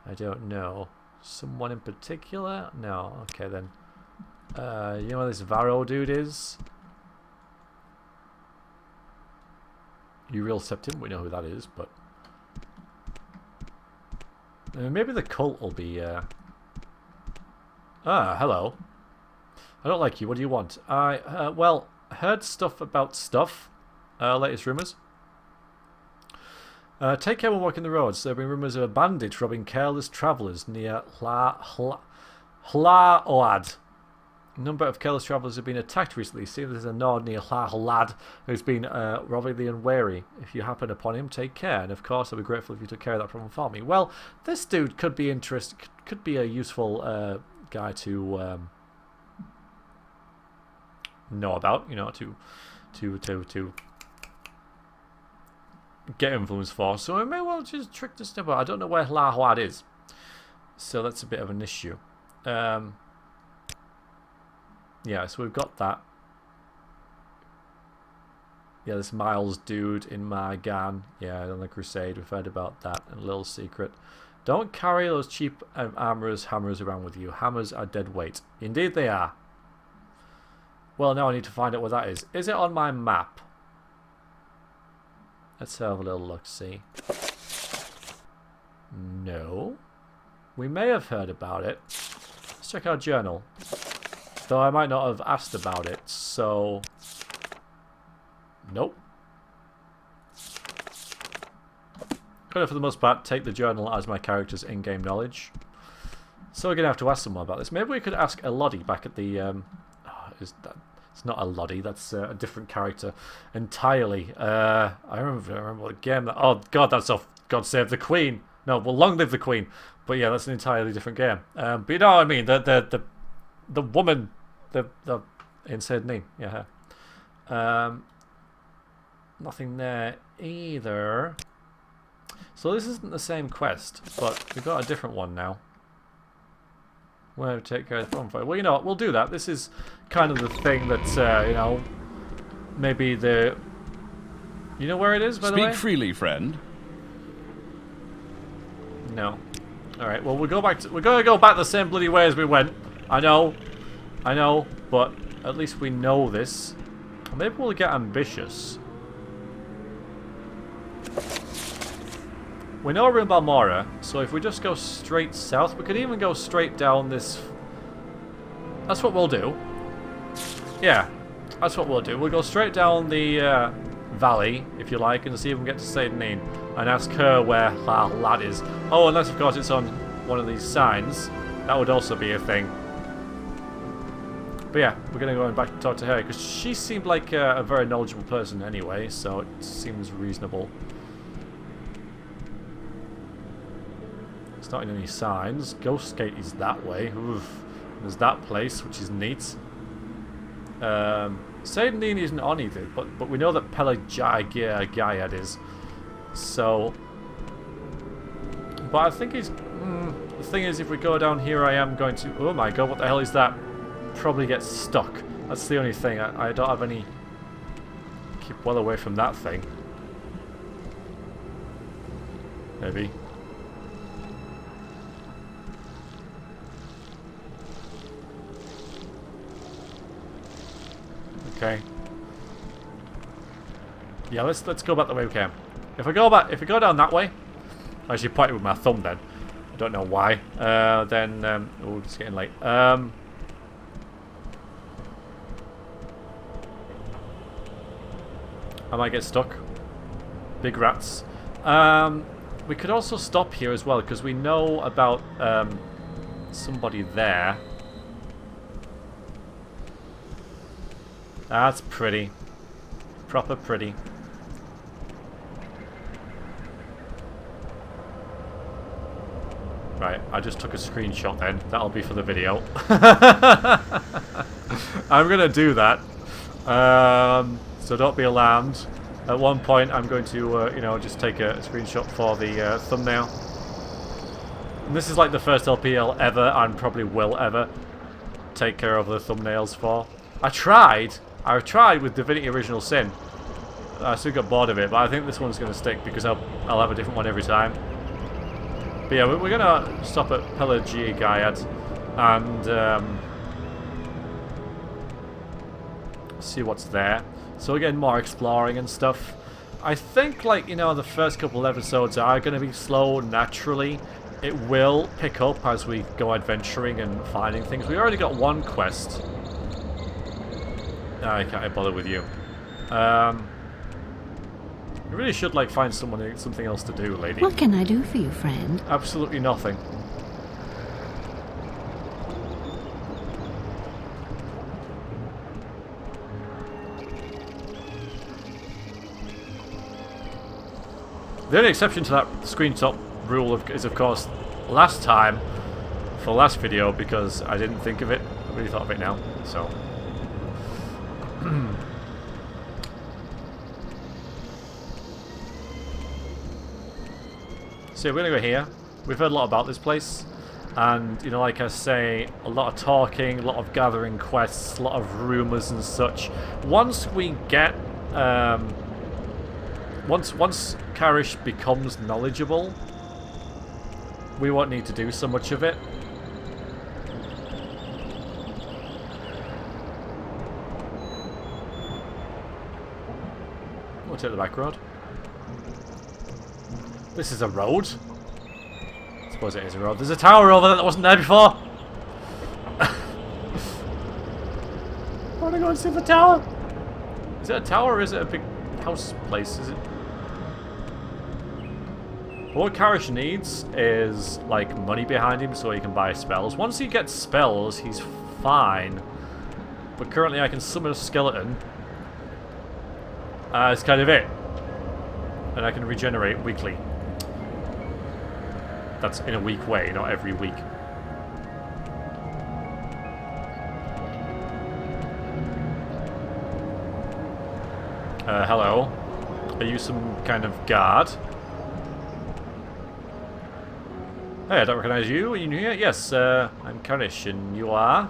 I don't know. Someone in particular? No. Okay, then. You know what this Varro dude is? Uriel Septim, we know who that is, but... maybe the cult will be... hello. I don't like you, what do you want? Well, heard stuff about stuff. Latest rumours. Take care when walking the roads. There have been rumours of a bandit robbing careless travellers near Hlaoad. A number of careless travellers have been attacked recently. See, there's a Nord near Hlaoad who's been robbing the unwary. If you happen upon him, take care. And of course, I'll be grateful if you took care of that problem for me. Well, this dude could be could be a useful guy to know about. You know, to get influence for. So I may well just trick this stuff out. I don't know where Hlaoad is, so that's a bit of an issue. Yeah, so we've got that. Yeah, this Miles dude in Margan. Yeah, on the Crusade. We've heard about that. And a little secret. Don't carry those cheap hammers around with you. Hammers are dead weight. Indeed they are. Well, now I need to find out what that is. Is it on my map? Let's have a little look-see. No. We may have heard about it. Let's check our journal. Though I might not have asked about it, so... Nope. Gonna, for the most part, take the journal as my character's in-game knowledge. So we're gonna have to ask someone about this. Maybe we could ask Elodie back at the... it's not Elodie, that's a different character entirely. I remember what game that... Oh, God, that's off God Save the Queen. No, well, Long Live the Queen. But yeah, that's an entirely different game. But you know what I mean? The woman... The insane name. Yeah. Nothing there either. So this isn't the same quest, but we've got a different one now. Where to take care of the bonfire. Well, you know what? We'll do that. This is kind of the thing that, you know, maybe the... You know where it is, by the way? Speak freely, friend. No. Alright, well, we're going to go back the same bloody way as we went. I know, but at least we know this. Maybe we'll get ambitious. We know we're in Balmora, so if we just go straight south, we could even go straight down this... That's what we'll do. Yeah, that's what we'll do. We'll go straight down the valley, if you like, and see if we can get to Telvanni and ask her where our lad is. Oh, unless, of course, it's on one of these signs. That would also be a thing. But yeah, we're going to go back and talk to her, because she seemed like a very knowledgeable person anyway, so it seems reasonable. It's not in any signs. Ghost Gate is that way. Oof. There's that place, which is neat. Telvanni isn't on either, but we know that Pelagiyad is. So... But I think he's... the thing is, if we go down here, I am going to... Oh my god, what the hell is that? Probably get stuck. That's the only thing. I don't have any... Keep well away from that thing. Maybe. Okay. Yeah, let's go back the way we came. If we go down that way, I actually pointed with my thumb then. I don't know why. Then oh, it's getting late. I might get stuck. Big rats. We could also stop here as well because we know about somebody there. That's pretty. Proper pretty. Right, I just took a screenshot then. That'll be for the video. I'm going to do that. So don't be alarmed. At one point I'm going to, you know, just take a screenshot for the thumbnail. And this is like the first LPL ever, and probably will ever, take care of the thumbnails for. I tried with Divinity Original Sin. I still got bored of it, but I think this one's going to stick because I'll have a different one every time. But yeah, we're going to stop at Pelagiyad and see what's there. So again, more exploring and stuff. I think, like, you know, the first couple of episodes are going to be slow naturally. It will pick up as we go adventuring and finding things. We already got one quest. I can't bother with you. You really should, like, find something else to do, lady. What can I do for you, friend? Absolutely nothing. The only exception to that screenshot rule is, of course, last time for the last video, because I didn't think of it. I really thought of it now, so. So we're going to go here. We've heard a lot about this place. And, you know, like I say, a lot of talking, a lot of gathering quests, a lot of rumours and such. Once we get... Once Karish becomes knowledgeable, we won't need to do so much of it. We'll take the back road. This is a road. I suppose it is a road. There's a tower over there that wasn't there before. I want to go and see the tower. Is it a tower or is it a big house place? Is it? What Karish needs is like money behind him so he can buy spells. Once he gets spells, he's fine. But currently I can summon a skeleton. That's kind of it. And I can regenerate weekly. That's in a week way, not every week. Hello. Are you some kind of guard? Hey, I don't recognize you. Are you new here? Yes, I'm Karish, and you are?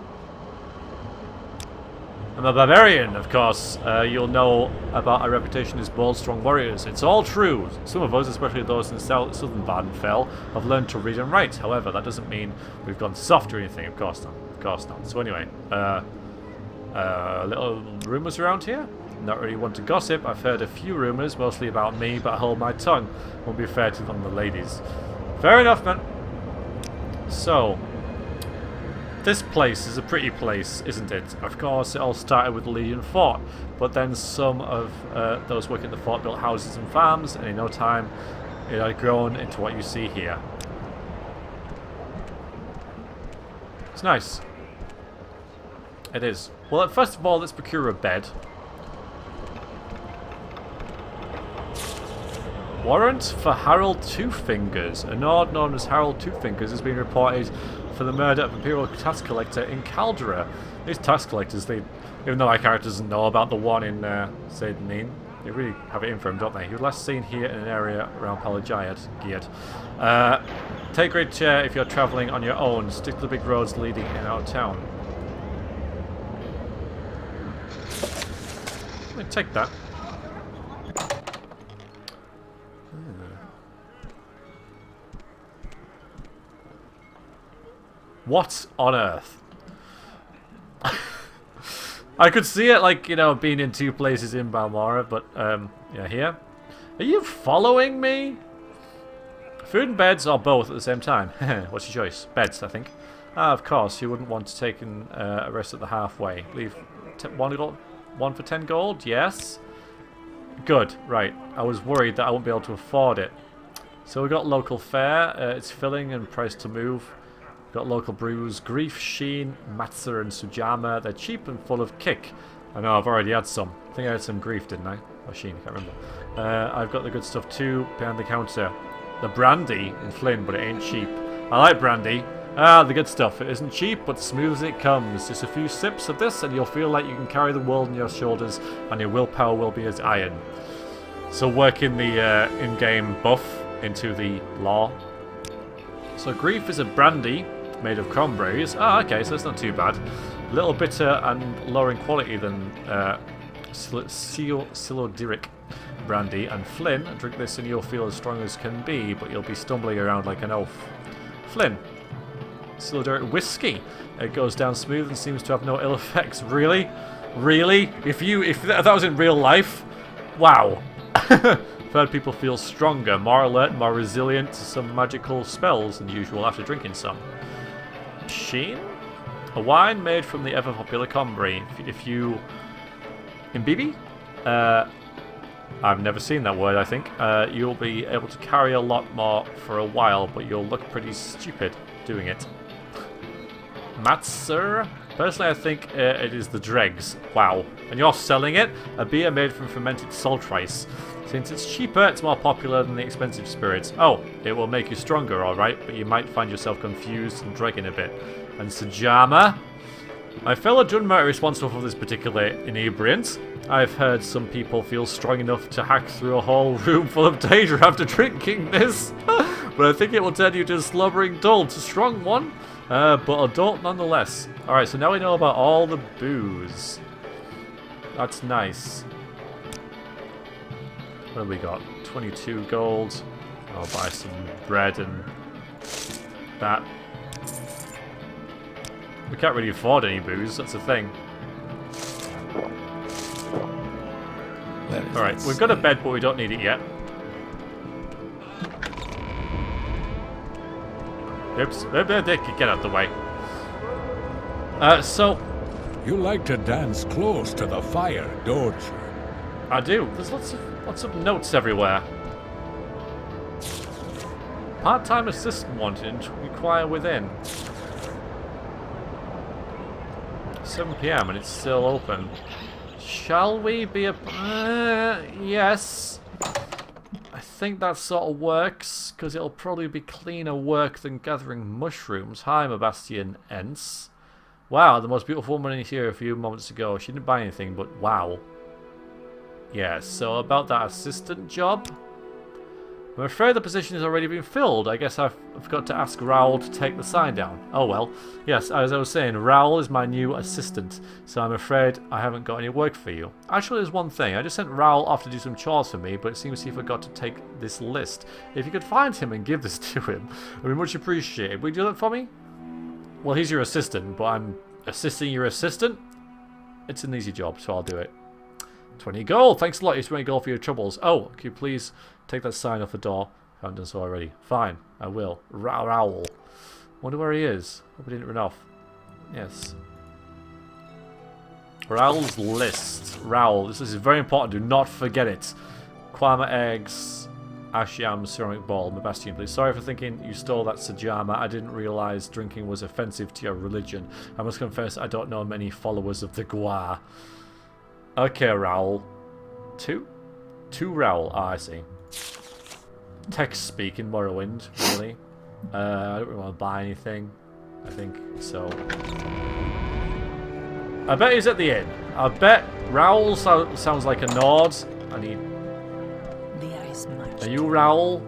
I'm a barbarian, of course. You'll know about our reputation as bold, strong warriors. It's all true. Some of us, especially those in southern Vardenfell, have learned to read and write. However, that doesn't mean we've gone soft or anything. Of course not. Of course not. So anyway, little rumours around here? Not really one to gossip. I've heard a few rumours, mostly about me, but I hold my tongue. Won't be fair to them, the ladies. Fair enough, man. So, this place is a pretty place, isn't it? Of course, it all started with the Legion Fort, but then some of those working at the fort built houses and farms, and in no time, it had grown into what you see here. It's nice. It is. Well, first of all, let's procure a bed. Warrant for Harold Two-Fingers. A Nord known as Harold Two-Fingers has been reported for the murder of Imperial tax collector in Caldera. These tax collectors, even though our character doesn't know about the one in Sedanin, they really have it in for him, don't they? He was last seen here in an area around Pelagiad. Take great care if you're travelling on your own. Stick to the big roads leading in and out of town. Let me take that. What on earth? I could see it, like, you know, being in two places in Balmora, but, yeah, here. Are you following me? Food and beds, or both at the same time? What's your choice? Beds, I think. Ah, of course, you wouldn't want to take a rest at the halfway. Leave one for 10 gold? Yes. Good, right. I was worried that I wouldn't be able to afford it. So we got local fare. It's filling and priced to move. Got local brews, Grief, Sheen, Matzer and Sujama. They're cheap and full of kick. I know, I've already had some. I think I had some Grief, didn't I? Or Sheen, I can't remember. I've got the good stuff too, behind the counter. The brandy in Flynn, but it ain't cheap. I like brandy. Ah, the good stuff. It isn't cheap, but smooth as it comes. Just a few sips of this and you'll feel like you can carry the world on your shoulders and your willpower will be as iron. So working the in-game buff into the lore. So Grief is a brandy made of cranberries. Ah, okay, so it's not too bad. A little bitter and lower in quality than Silodiric brandy. And Flynn, drink this and you'll feel as strong as can be, but you'll be stumbling around like an oaf. Flynn, Silodiric whiskey. It goes down smooth and seems to have no ill effects. Really? Really? If that was in real life? Wow. I've heard people feel stronger, more alert, more resilient to some magical spells than usual after drinking some. Sheen? A wine made from the ever-popular Combray. If you... Imbibi? I've never seen that word, I think. You'll be able to carry a lot more for a while, but you'll look pretty stupid doing it. Matzer? Personally, I think it is the dregs. Wow. And you're selling it? A beer made from fermented salt rice. Since it's cheaper, it's more popular than the expensive spirits. Oh, it will make you stronger, alright, but you might find yourself confused and dragging a bit. And Sajama? My fellow Dunmer are responsible for this particular inebriant. I've heard some people feel strong enough to hack through a whole room full of danger after drinking this. But I think it will turn you to a slobbering dolt, a strong one, but a dolt nonetheless. Alright, so now we know about all the booze. That's nice. What have we got? 22 gold. I'll buy some bread and that. We can't really afford any booze, that's the thing. Alright, we've got a bed, but we don't need it yet. Oops. Get out the way. So... You like to dance close to the fire, don't you? I do. There's lots of notes everywhere. Part-time assistant wanted to require within. 7 PM and it's still open. Shall we be a... yes. I think that sort of works, because it'll probably be cleaner work than gathering mushrooms. Hi, Mabastian Ents. Wow, the most beautiful woman in here a few moments ago. She didn't buy anything, but wow. Yeah, so about that assistant job. I'm afraid the position has already been filled. I guess I've got to ask Raoul to take the sign down. Oh well. Yes, as I was saying, Raoul is my new assistant, so I'm afraid I haven't got any work for you. Actually, there's one thing. I just sent Raoul off to do some chores for me, but it seems he forgot to take this list. If you could find him and give this to him, it would be much appreciated. Will you do that for me? Well, he's your assistant, but I'm assisting your assistant? It's an easy job, so I'll do it. 20 gold. Thanks a lot. It's 20 gold for your troubles. Oh, can you please take that sign off the door? I haven't done so already. Fine, I will. Raoul. Wonder where he is. Hope he didn't run off. Yes. Raoul's list. Raoul. This is very important. Do not forget it. Kwama eggs. Ash yam, ceramic ball. Mabastian, please. Sorry for thinking you stole that Sajama. I didn't realize drinking was offensive to your religion. I must confess I don't know many followers of the Gua. Okay, Raoul. Two Raoul. Ah, I see. Text speak in Morrowind, really. I don't really want to buy anything. I think so. I bet he's at the inn. I bet Raoul sounds like a Nord. I need... Are you Raoul?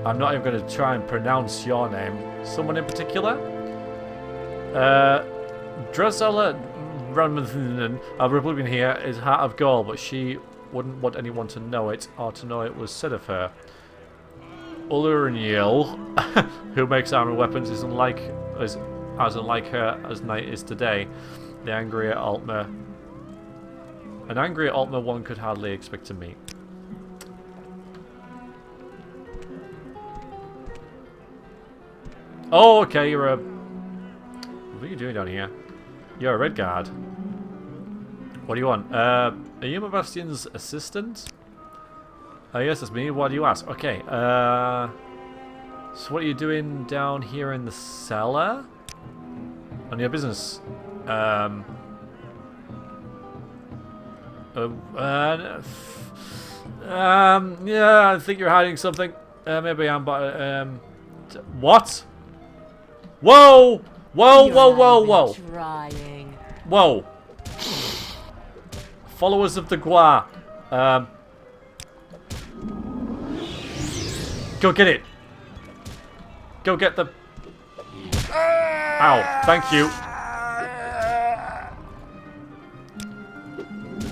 I'm not even going to try and pronounce your name. Someone in particular? Drusilla Ranmathan, a Republican here, is heart of gold, but she wouldn't want anyone to know it, or to know it was said of her. Uluriel, who makes armor weapons, isn't like her as Knight is today. The angrier Altmer. An angrier Altmer one could hardly expect to meet. Oh, okay, you're a... What are you doing down here? You're a red guard. What do you want? Are you Mabastian's assistant? Yes, that's me. Why do you ask? Okay, so what are you doing down here in the cellar? On your business? Yeah, I think you're hiding something. Maybe I'm, but, what? Whoa! Whoa, whoa, whoa, whoa! Trying. Whoa! Followers of the Gua. Go get it. Go get the... Ow, thank you.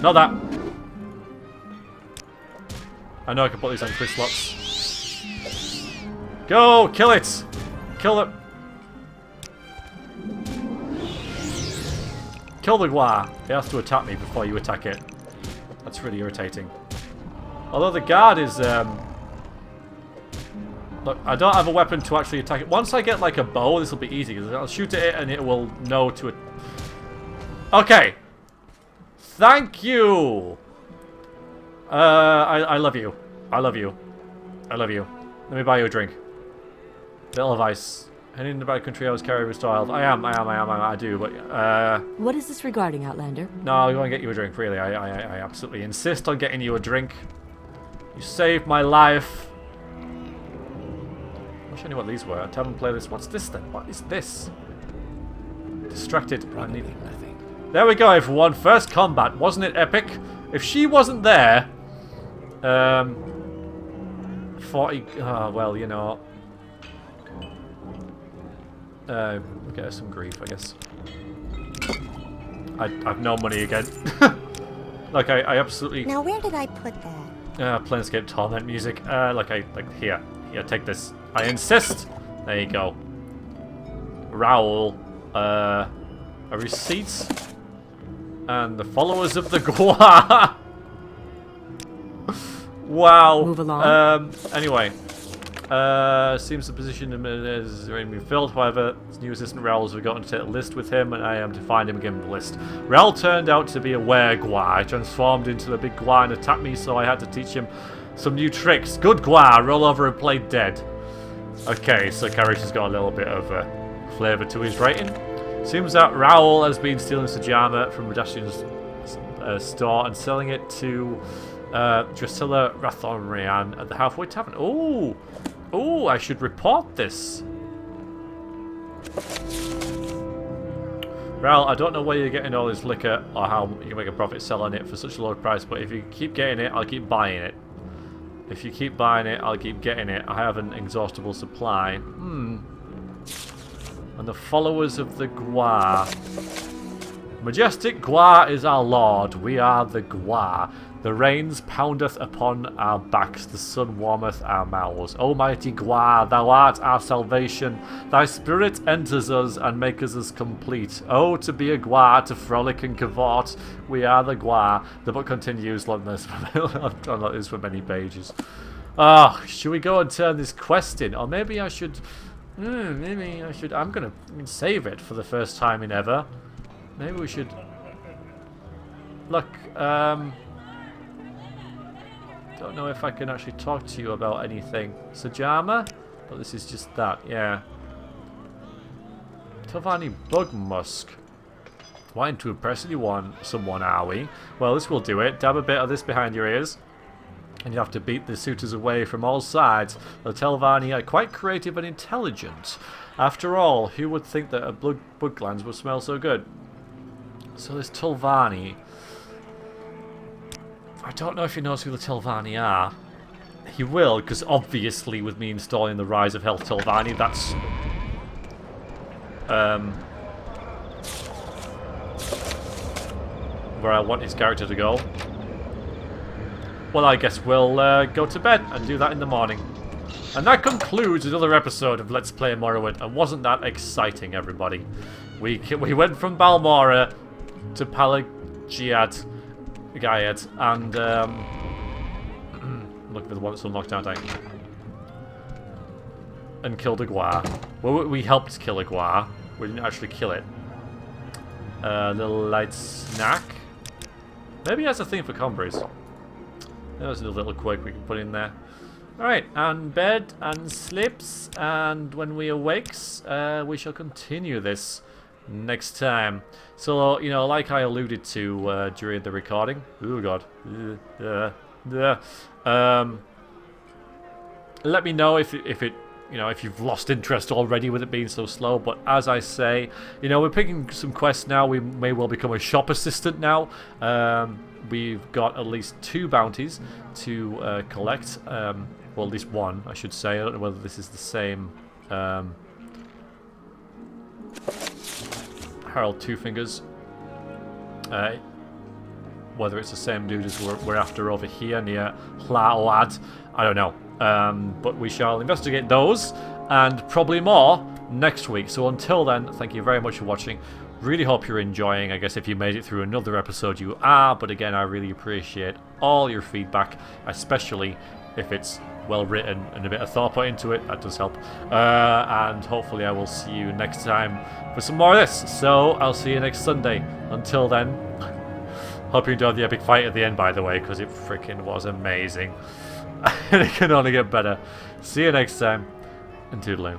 Not that. I know I can put these on quick slots. Go, kill it. Kill it. Kill the Gua. It has to attack me before you attack it. That's really irritating. Although the guard is... Look, I don't have a weapon to actually attack it. Once I get like a bow, this will be easy. Because I'll shoot at it and it will know to... Okay. Thank you. I love you. I love you. I love you. Let me buy you a drink. Little advice. Heading in the bad country, I was carried with style. I do, but, What is this regarding, Outlander? No, I'll go and get you a drink, really. I absolutely insist on getting you a drink. You saved my life. I wish I knew what these were. Tell them play this. What's this, then? What is this? Distracted. I need... Nothing. There we go, everyone. First combat. Wasn't it epic? If she wasn't there... 40... Oh, well, you know... get us some grief, I guess. I've no money again. Like, I absolutely... Now, where did I put that? Planescape Torment music. Here, take this. I insist! There you go. Raoul. A receipt. And the followers of the Gua. Wow. Move along. Anyway. Seems the position is being filled. However, his new assistant Raoul has forgotten to take the list with him, and I am to find him again in the list. Raoul turned out to be a were-gua. He transformed into a big gua and attacked me, so I had to teach him some new tricks. Good gua, roll over and play dead. Okay, so Karish has got a little bit of flavour to his writing. Seems that Raoul has been stealing Sajama from Radashian's store and selling it to Drusilla Rathorian at the Halfway Tavern. Oh! Oh, I should report this. Raoul, I don't know where you're getting all this liquor or how you can make a profit selling it for such a low price, but if you keep getting it, I'll keep buying it. If you keep buying it, I'll keep getting it. I have an inexhaustible supply. And the followers of the Gua. Majestic Gua is our lord. We are the Gua. The rains poundeth upon our backs. The sun warmeth our mouths. Almighty Gua, thou art our salvation. Thy spirit enters us and makes us complete. Oh, to be a Gua, to frolic and cavort. We are the Gua. The book continues like this. I've done like this for many pages. Oh, should we go and turn this quest in? Or maybe I should... maybe I should... I'm going to save it for the first time in ever. Maybe we should... Look, don't know if I can actually talk to you about anything. Sajama? But this is just that, yeah. Telvanni Bug Musk. Wanting to impress someone, are we? Well, this will do it. Dab a bit of this behind your ears. And you have to beat the suitors away from all sides. The Telvanni are quite creative and intelligent. After all, who would think that a bug glands would smell so good? So this Telvanni... I don't know if he knows who the Telvanni are. He will, because obviously with me installing the Rise of Health Telvanni, that's... where I want his character to go. Well, I guess we'll go to bed and do that in the morning. And that concludes another episode of Let's Play Morrowind. And wasn't that exciting, everybody? We went from Balmora to Palagiad, and look for the one that's unlocked down tank. And killed a Gua. Well, we helped kill a Gua. We didn't actually kill it. Little light snack. Maybe he has a thing for Combries. There's a little quirk we can put in there. Alright, and bed and sleeps, and when we awakes, we shall continue this next time. So, you know, like I alluded to during the recording. Oh god. Let me know if it you know, if you've lost interest already with it being so slow. But as I say, you know, we're picking some quests now. We may well become a shop assistant now. We've got at least 2 bounties to collect. Well, at least 1, I should say. I don't know whether this is the same. Harold Two Fingers. Whether it's the same dude as we're after over here near Hlaoad, I don't know. But we shall investigate those and probably more next week. So until then, thank you very much for watching. Really hope you're enjoying. I guess if you made it through another episode, you are. But again, I really appreciate all your feedback, especially if it's well written and a bit of thought put into it. That does help. And hopefully I will see you next time for some more of this. So I'll see you next Sunday. Until then, hope you enjoyed the epic fight at the end, by the way, because it freaking was amazing. And it can only get better. See you next time, and toodaloo.